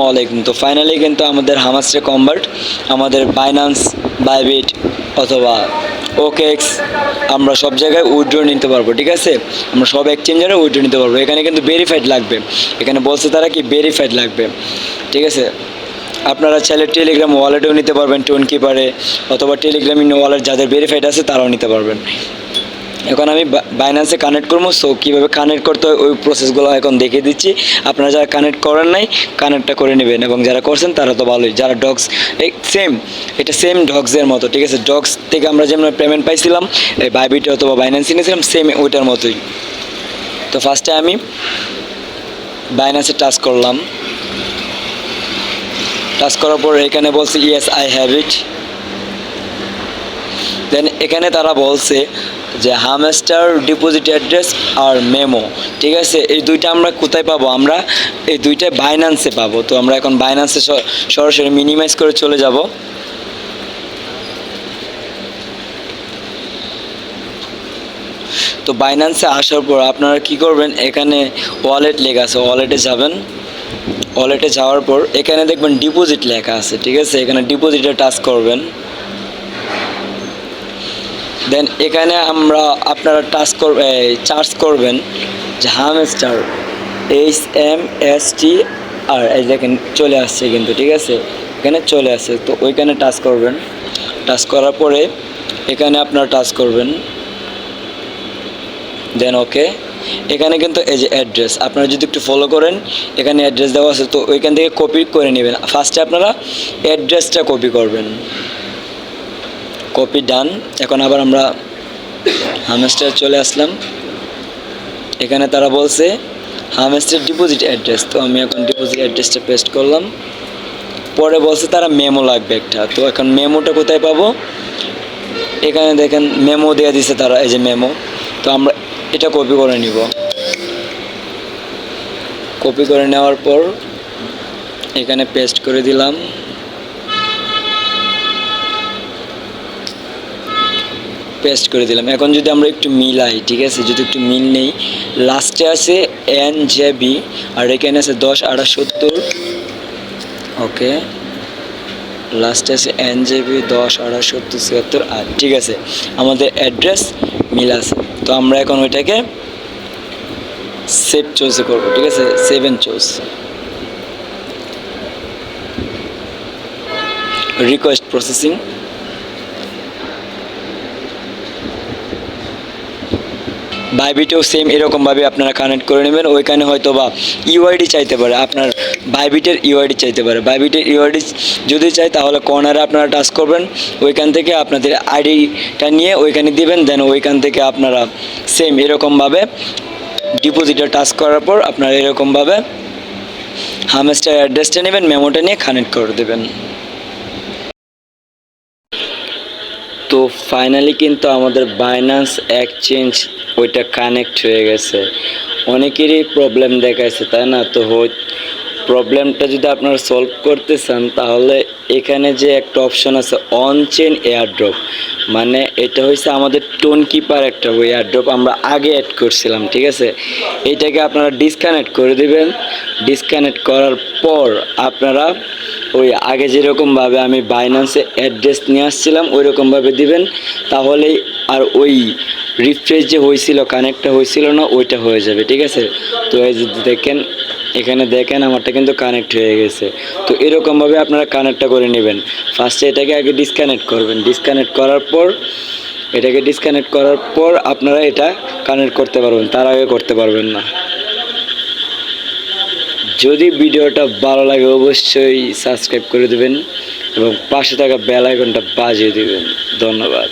ওয়ালাইকুম। তো ফাইনালি কিন্তু আমাদের হামাস্টে কনভার্ট আমাদের বাইন্যান্স, বাইবিট অথবা ওকেএক্স আমরা সব জায়গায় উইথড্র নিতে পারবো, ঠিক আছে। আমরা সব এক্সচেঞ্জারে উইথড্র নিতে পারবো। এখানে কিন্তু ভেরিফাইড লাগবে, এখানে বলছে তারা কি ভেরিফাইড লাগবে, ঠিক আছে। আপনারা চাইলে টেলিগ্রাম ওয়ালেটেও নিতে পারবেন, টোন কিপারে অথবা টেলিগ্রাম ইন ওয়ালেট যাদের ভেরিফাইড আছে তারাও নিতে পারবেন। এখন আমি বাইন্যান্সে কানেক্ট করবো। সো কীভাবে কানেক্ট করতে হয় ওই প্রসেসগুলো এখন দেখিয়ে দিচ্ছি। আপনারা যারা কানেক্ট করেন নাই কানেক্টটা করে নেবেন, এবং যারা করছেন তারা তো ভালোই। যারা ডগস এই সেম, এটা সেম ডগসের মতো, ঠিক আছে। ডগস থেকে আমরা যেমন পেমেন্ট পাইছিলাম এই বাইবিটে অথবা বাইন্যান্সে নিয়েছিলাম, সেম ওইটার মতোই। তো ফার্স্টে আমি বাইন্যান্সে টাচ করলাম। টাচ করার পর এখানে বলছে ইয়েস আই হ্যাভ ইট। দেন এখানে তারা বলছে যে হামস্টার ডিপোজিট অ্যাড্রেস আর মেমো, ঠিক আছে। এই দুইটা আমরা কোথায় পাবো? আমরা এই দুইটা বাইন্যান্সে পাবো। তো আমরা এখন বাইন্যান্সে সরাসরি মিনিমাইজ করে চলে যাব। তো বাইন্যান্সে আসার পর আপনারা কি করবেন, এখানে ওয়ালেট লেখা আছে, ওয়ালেটে যাবেন। ওয়ালেটে যাওয়ার পর এখানে দেখবেন ডিপোজিট লেখা আছে, ঠিক আছে। এখানে ডিপোজিটে টাচ করবেন। দেন এখানে আপনারা টাচ চার্জ করবেন যে হামস্টার HMSTR, এই দেখেন চলে আসছে কিন্তু, ঠিক আছে। এখানে চলে আসছে, তো ওইখানে টাচ করবেন। টাচ করার পরে এখানে আপনারা টাচ করবেন। দেন ওকে। এখানে কিন্তু এই যে অ্যাড্রেস, আপনারা যদি একটু ফলো করেন এখানে অ্যাড্রেস দেওয়া আছে, তো ওইখান থেকে কপি করে নেবেন। ফার্স্টে আপনারা অ্যাড্রেসটা কপি করবেন। কপি ডান। এখন আবার আমরা হামস্টার চলে আসলাম। এখানে তারা বলছে হামস্টার ডিপোজিট অ্যাড্রেস, তো আমি এখন ডিপোজিট অ্যাড্রেসটা পেস্ট করলাম। পরে বলছে তারা মেমো লাগবে একটা, তো এখন মেমোটা কোথায় পাবো? এখানে দেখেন মেমো দিয়ে দিছে তারা, এই যে মেমো। তো আমরা এটা কপি করে নিব। কপি করে নেওয়ার পর এখানে পেস্ট করে দিলাম। পেস্ট করে দিলাম। এখন যদি আমরা একটু মিলাই, ঠিক আছে, যদি একটু মিল নেই, লাস্টে আছে NJB আর এখানে আছে 10/78। ওকে, লাস্টে আছে NJB 10/78/76 আর ঠিক আছে, আমাদের অ্যাড্রেস মিল আছে। তো আমরা এখন ওইটাকে সেভ চুজে করবো, ঠিক আছে। Save and choose request processing. বাইবিটেও সেম এরকমভাবে আপনারা কানেক্ট করে নেবেন। ওইখানে হয়তো বা ইউআইডি চাইতে পারে, আপনার বাইবিটের ইউআইডি চাইতে পারে। বাইবিটের ইউআইডি যদি চাই তাহলে কর্নারে আপনারা টাচ করবেন, ওইখান থেকে আপনাদের আইডিটা নিয়ে ওইখানে দিবেন। দেন ওইখান থেকে আপনারা সেম এরকমভাবে ডিপোজিটে টাচ করার পর আপনারা এরকমভাবে হামস্টার অ্যাড্রেসটা নেবেন, মেমোটা নিয়ে কানেক্ট করে দেবেন। তো ফাইনালি কিন্তু আমাদের বাইন্যান্স এক্সচেঞ্জ ওইটা কানেক্ট হয়ে গেছে। অনেকেরই প্রবলেম দেখাইছে, তাই না? তো প্রবলেমটা যদি আপনারা সলভ করতে চান তাহলে এখানে যে একটা অপশন আছে অন চেইন এয়ারড্রপ, মানে এটা হচ্ছে আমাদের টোন কিপার একটা ওই এয়ারড্রপ আমরা আগে অ্যাড করছিলাম, ঠিক আছে। এটাকে আপনারা ডিসকানেক্ট করে দিবেন। ডিসকানেক্ট করার পর আপনারা ওই আগে যেরকমভাবে আমি বাইন্যান্সে অ্যাড্রেস নিয়ে আসছিলাম ওই রকমভাবে দিবেন, তাহলেই আর ওই রিফ্রেশ যে হয়েছিল, কানেক্টটা হয়েছিল না, ওইটা হয়ে যাবে, ঠিক আছে। তো এই যে দেখেন, এখানে দেখেন আমারটা কিন্তু কানেক্ট হয়ে গেছে। তো এরকমভাবে আপনারা কানেক্টটা করে নেবেন। ফার্স্টে এটাকে আগে ডিসকানেক্ট করবেন। ডিসকানেক্ট করার পর আপনারা এটা কানেক্ট করতে পারবেন, তার আগে করতে পারবেন না। যদি ভিডিওটা ভালো লাগে অবশ্যই সাবস্ক্রাইব করে দেবেন এবং পাশে থাকা বেল আইকনটা বাজিয়ে দেবেন। ধন্যবাদ।